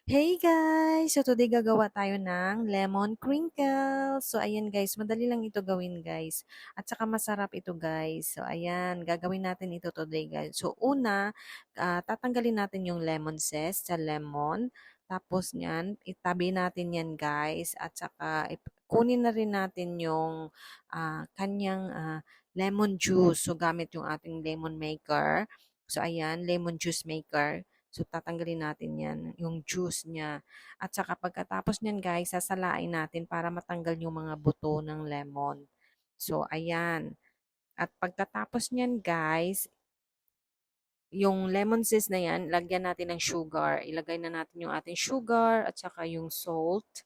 Hey guys! So today gagawa tayo ng lemon crinkle. So ayan guys, madali lang ito gawin guys. At saka masarap ito guys. So ayan, gagawin natin ito today guys. So una, tatanggalin natin yung lemon zest sa lemon. Tapos niyan, itabi natin yan guys. At saka kunin na rin natin yung kanyang lemon juice. So gamit yung ating lemon maker. So ayan, lemon juice maker. So, tatanggalin natin yan, yung juice niya. At saka pagkatapos niyan guys, sasalain natin para matanggal yung mga buto ng lemon. So, ayan. At pagkatapos niyan guys, yung lemon zest na yan, lagyan natin ng sugar. Ilagay na natin yung ating sugar at saka yung salt.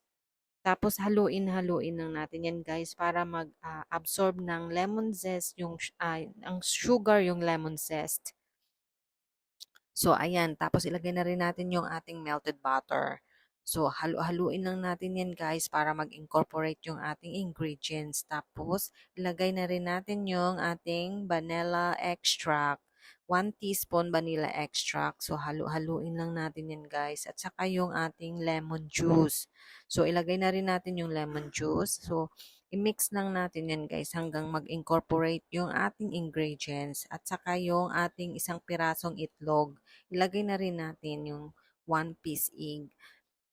Tapos haluin-haluin lang natin yan guys para mag-absorb ng lemon zest ang sugar yung lemon zest. So, ayan. Tapos, ilagay na rin natin yung ating melted butter. So, halu-haluin lang natin yan guys para mag-incorporate yung ating ingredients. Tapos, ilagay na rin natin yung ating vanilla extract. 1 teaspoon vanilla extract. So, halu-haluin lang natin yan guys. At saka yung ating lemon juice. So, ilagay na rin natin yung lemon juice. So, i-mix lang natin yan guys hanggang mag-incorporate yung ating ingredients at saka yung ating isang pirasong itlog. Ilagay na rin natin yung 1 piece egg.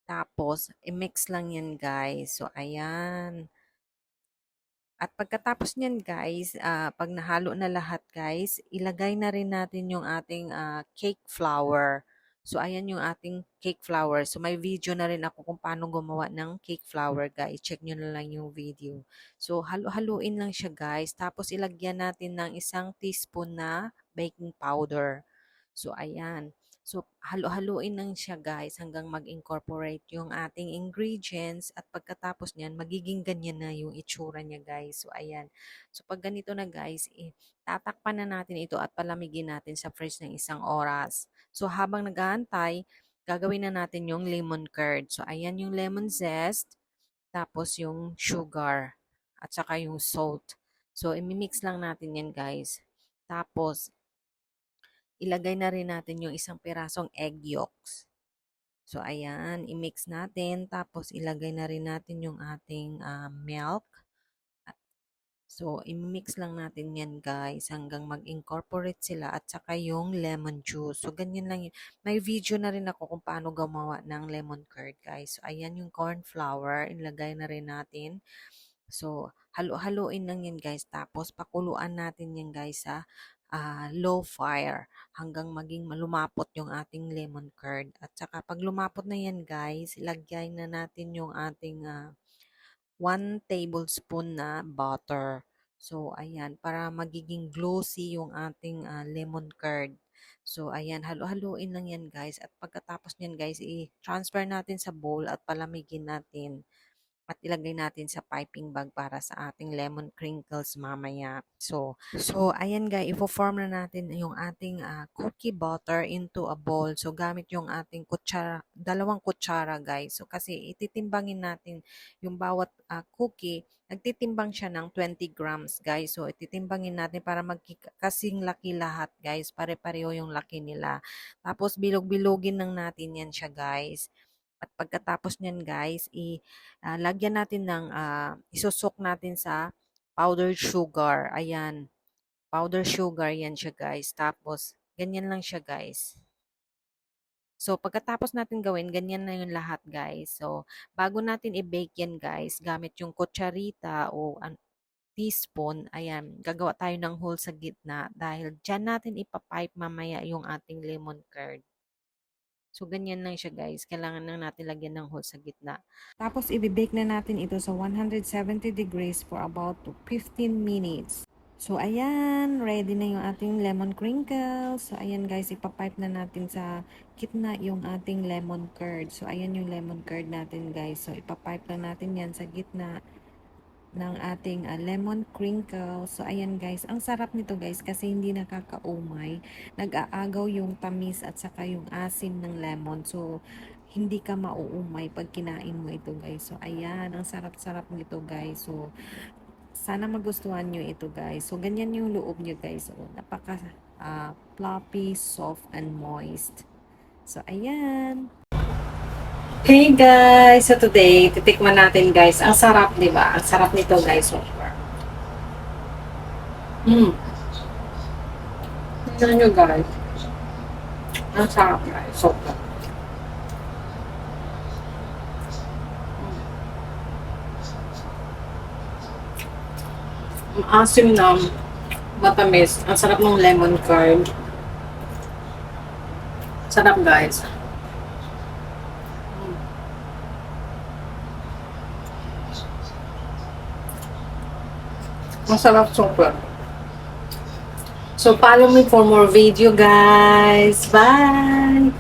Tapos, i-mix lang yan guys. So, ayan. At pagkatapos niyan guys, pag nahalo na lahat guys, ilagay na rin natin yung ating cake flour. So, ayan yung ating cake flour. So, may video na rin ako kung paano gumawa ng cake flour guys. Check nyo na lang yung video. So, haluin lang siya guys. Tapos, ilagyan natin ng 1 teaspoon na baking powder. So, ayan. So, haluin lang siya guys hanggang mag-incorporate yung ating ingredients at pagkatapos niyan, magiging ganyan na yung itsura niya guys. So, ayan. So, pag ganito na guys, tatakpan na natin ito at palamigin natin sa fridge ng 1 oras. So, habang nag-aantay, gagawin na natin yung lemon curd. So, ayan yung lemon zest, tapos yung sugar, at saka yung salt. So, imimix lang natin yan guys. Tapos, ilagay na rin natin yung 1 pirasong egg yolks. So, ayan, i-mix natin. Tapos, ilagay na rin natin yung ating milk. So, i-mix lang natin yan guys hanggang mag-incorporate sila at saka yung lemon juice. So, ganyan lang yun. May video na rin ako kung paano gumawa ng lemon curd guys. So, ayan yung corn flour. Ilagay na rin natin. So, haluin lang yan guys. Tapos, pakuluan natin yan guys sa low fire hanggang maging malumapot yung ating lemon curd. At saka, pag lumapot na yan guys, ilagay na natin yung ating 1 tablespoon na butter. So, ayan, para magiging glossy yung ating lemon curd. So, ayan, haluin lang yan guys. At pagkatapos niyan guys, i-transfer natin sa bowl at palamigin natin at ilagay natin sa piping bag para sa ating lemon crinkles mamaya. So ayan guys, ifo-form na natin yung ating cookie butter into a bowl. So gamit yung ating kutsara, 2 kutsara guys. So kasi ititimbangin natin yung bawat cookie, nagtitimbang siya ng 20 grams guys. So ititimbangin natin para magkasing laki lahat guys. Pare-pareho yung laki nila. Tapos bilog-bilogin lang natin yan siya guys. At pagkatapos niyan guys, lagyan natin ng, isusok natin sa powdered sugar. Ayan, powdered sugar yan siya guys. Tapos, ganyan lang siya guys. So, pagkatapos natin gawin, ganyan na yung lahat guys. So, bago natin i-bake yan guys, gamit yung kutsarita o teaspoon, ayan, gagawa tayo ng hole sa gitna dahil dyan natin ipapipe mamaya yung ating lemon curd. So, ganyan lang siya guys. Kailangan lang natin lagyan ng hole sa gitna. Tapos, i-bake na natin ito sa 170 degrees for about 15 minutes. So, ayan. Ready na yung ating lemon crinkles. So, ayan guys. Ipapipe na natin sa gitna yung ating lemon curd. So, ayan yung lemon curd natin guys. So, ipapipe lang natin yan sa gitna ng ating lemon crinkle. So, ayan guys. Ang sarap nito guys kasi hindi nakakaumay. Nag-aagaw yung tamis at saka yung asim ng lemon. So, hindi ka mauumay pag kinain mo ito guys. So, ayan. Ang sarap-sarap nito guys. So, sana magustuhan nyo ito guys. So, ganyan yung loob nyo guys. So, napaka floppy, soft, and moist. So, ayan. Hey guys! So today, titikman natin guys. Ang sarap, di ba? Ang sarap nito guys. Super. Tignan nyo guys. Ang sarap guys. Super. Ang asim na matamis. Ang sarap ng lemon curd. Sarap guys. Masarap super. So follow me for more video guys. Bye!